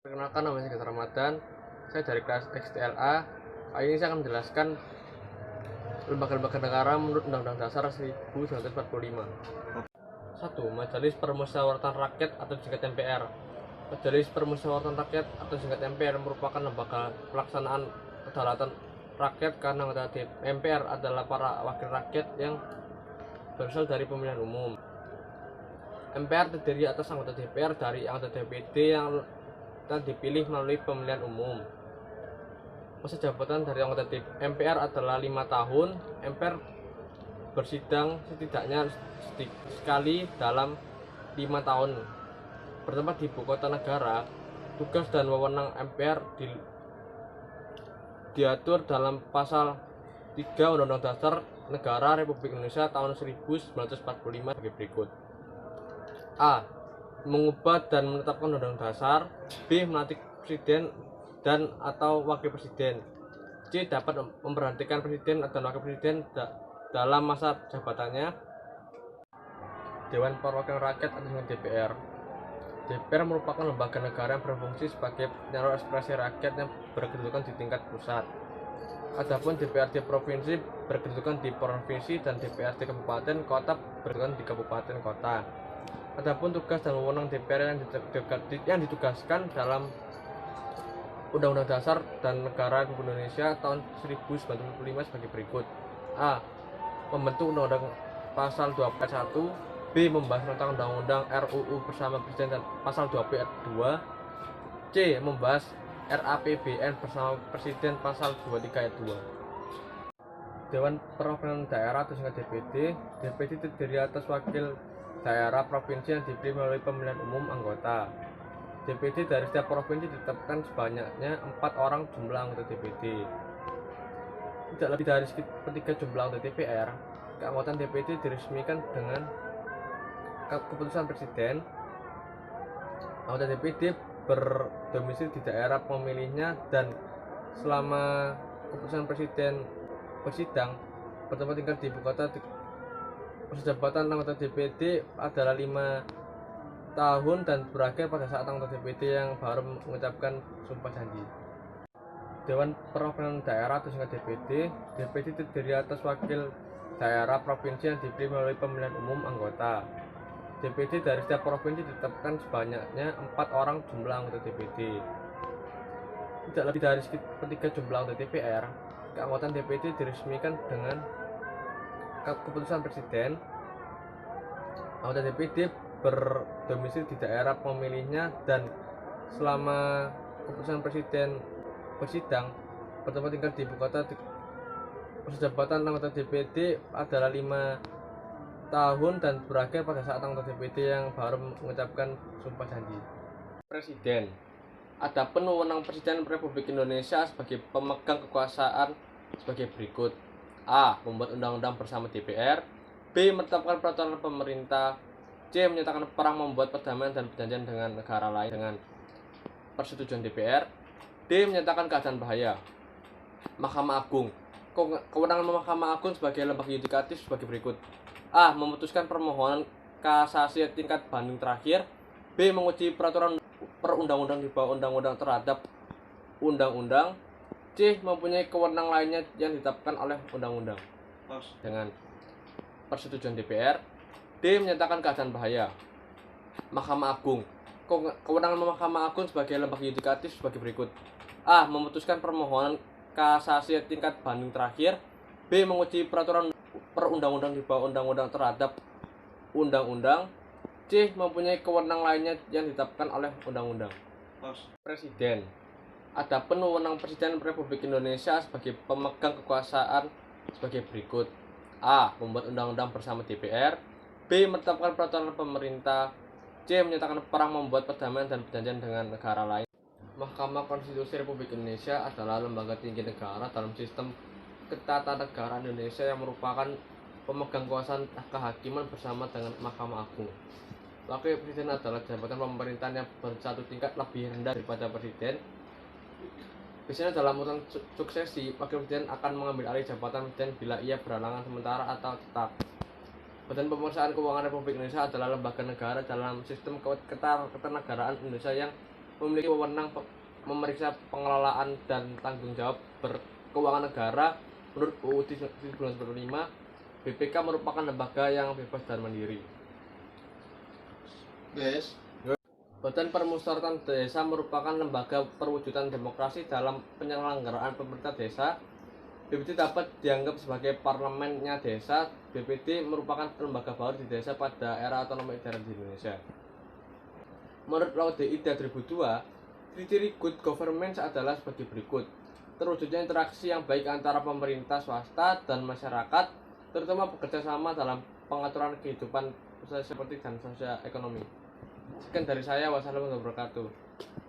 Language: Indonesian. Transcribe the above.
Perkenalkan, nama saya Gatot Ramadan. Saya dari kelas XTLA. Kali ini saya akan menjelaskan lembaga-lembaga negara menurut Undang-Undang Dasar 1945. 1. Majelis Permusyawaratan Rakyat atau disingkat MPR. Majelis Permusyawaratan Rakyat atau disingkat MPR merupakan lembaga pelaksanaan kedaulatan rakyat karena anggota MPR adalah para wakil rakyat yang berasal dari pemilihan umum. MPR terdiri atas anggota DPR dari anggota DPD yang dipilih melalui pemilihan umum. Masa jabatan dari anggota MPR adalah 5 tahun. MPR bersidang setidaknya sekali dalam 5 tahun. Bertempat di ibu kota negara. Tugas dan wewenang MPR diatur dalam pasal 3 Undang-Undang Dasar Negara Republik Indonesia tahun 1945 sebagai berikut. A. Mengubah dan menetapkan undang-undang dasar. B. Melantik presiden dan atau wakil presiden. C. Dapat memberhentikan presiden dan wakil presiden dalam masa jabatannya. Dewan Perwakilan Rakyat atau DPR. DPR merupakan lembaga negara yang berfungsi sebagai penyalur aspirasi rakyat yang berkedudukan di tingkat pusat. Adapun DPRD provinsi berkedudukan di provinsi dan DPRD kabupaten kota berkedudukan di kabupaten kota. Adapun tugas dan wewenang DPR yang ditugaskan dalam Undang-Undang Dasar dan Negara Republik Indonesia tahun 1945 sebagai berikut. A. Membentuk Undang-Undang Pasal 2 ayat 1. B. Membahas tentang Undang-Undang RUU bersama Presiden dan Pasal 2 ayat 2. C. Membahas RAPBN bersama Presiden Pasal 23 ayat 2. Dewan Perwakilan Daerah atau singkat DPD. DPD terdiri atas wakil daerah provinsi yang dipilih melalui pemilihan umum anggota. DPD dari setiap provinsi ditetapkan sebanyaknya 4 orang jumlah anggota DPD. Tidak lebih dari sepertiga jumlah anggota DPR. Keanggotaan DPD diresmikan dengan keputusan presiden. Anggota DPD berdomisili di daerah pemilihnya dan selama keputusan presiden bersidang bertempat tinggal di ibu kota. Masa jabatan anggota DPD adalah 5 tahun dan berakhir pada saat anggota DPD yang baru mengucapkan sumpah janji. Dewan Perwakilan Daerah atau singkat DPD. DPD terdiri atas wakil daerah provinsi yang dipilih melalui pemilihan umum anggota. DPD dari setiap provinsi ditetapkan sebanyaknya 4 orang jumlah anggota DPD. Tidak lebih dari sepertiga jumlah anggota DPR. Keanggotaan DPD diresmikan dengan keputusan presiden. Anggota DPD berdomisili di daerah pemilihnya dan selama keputusan presiden bersidang bertempat tinggal di ibu kota. Masa jabatan anggota DPD adalah 5 tahun dan berakhir pada saat anggota DPD yang baru mengucapkan sumpah janji. Presiden. Adapun wewenang Presiden Republik Indonesia sebagai pemegang kekuasaan sebagai berikut. A. Membuat undang-undang bersama DPR. B. Menetapkan peraturan pemerintah. C. Menyatakan perang, membuat perdamaian dan perjanjian dengan negara lain dengan persetujuan DPR. D. Menyatakan keadaan bahaya. Mahkamah Agung. Kewenangan Mahkamah Agung sebagai lembaga yudikatif sebagai berikut. A. Memutuskan permohonan kasasi tingkat banding terakhir. B. Menguji peraturan perundang-undang di bawah undang-undang terhadap undang-undang. C. Mempunyai kewenangan lainnya yang ditetapkan oleh undang-undang dengan persetujuan DPR. D. Menyatakan keadaan bahaya. Mahkamah Agung. Kewenangan Mahkamah Agung sebagai lembaga yudikatif sebagai berikut. A. Memutuskan permohonan kasasi tingkat banding terakhir. B. Menguji peraturan perundang-undang di bawah undang-undang terhadap undang-undang. C. Mempunyai kewenangan lainnya yang ditetapkan oleh undang-undang. Presiden. Adapun wewenang Presiden Republik Indonesia sebagai pemegang kekuasaan sebagai berikut. A. Membuat undang-undang bersama DPR. B. Menetapkan peraturan pemerintah. C. Menyatakan perang, membuat perdamaian dan perjanjian dengan negara lain. Mahkamah Konstitusi Republik Indonesia adalah lembaga tinggi negara dalam sistem ketatanegaraan Indonesia yang merupakan pemegang kekuasaan kehakiman bersama dengan Mahkamah Agung. Wakil Presiden adalah jabatan pemerintahan yang bersatu tingkat lebih rendah daripada Presiden. Biasanya dalam urutan suksesi, Wakil Presiden akan mengambil alih jabatan Presiden bila ia berhalangan sementara atau tetap. Badan Pemeriksa Keuangan Republik Indonesia adalah lembaga negara dalam sistem ketatanegaraan Indonesia yang memiliki wewenang memeriksa pengelolaan dan tanggung jawab keuangan negara. Menurut UUD 1945, BPK merupakan lembaga yang bebas dan mandiri. Guys, Badan Permusyawaratan Desa merupakan lembaga perwujudan demokrasi dalam penyelenggaraan pemerintah desa. BPD dapat dianggap sebagai parlemennya desa. BPD merupakan lembaga baru di desa pada era otonomi daerah di Indonesia. Menurut LODI 2002, ciri-ciri good governance adalah sebagai berikut: terwujudnya interaksi yang baik antara pemerintah, swasta, dan masyarakat, terutama bekerja sama dalam pengaturan kehidupan sosial seperti dan sosial ekonomi. Sekian dari saya. Wassalamualaikum warahmatullahi wabarakatuh.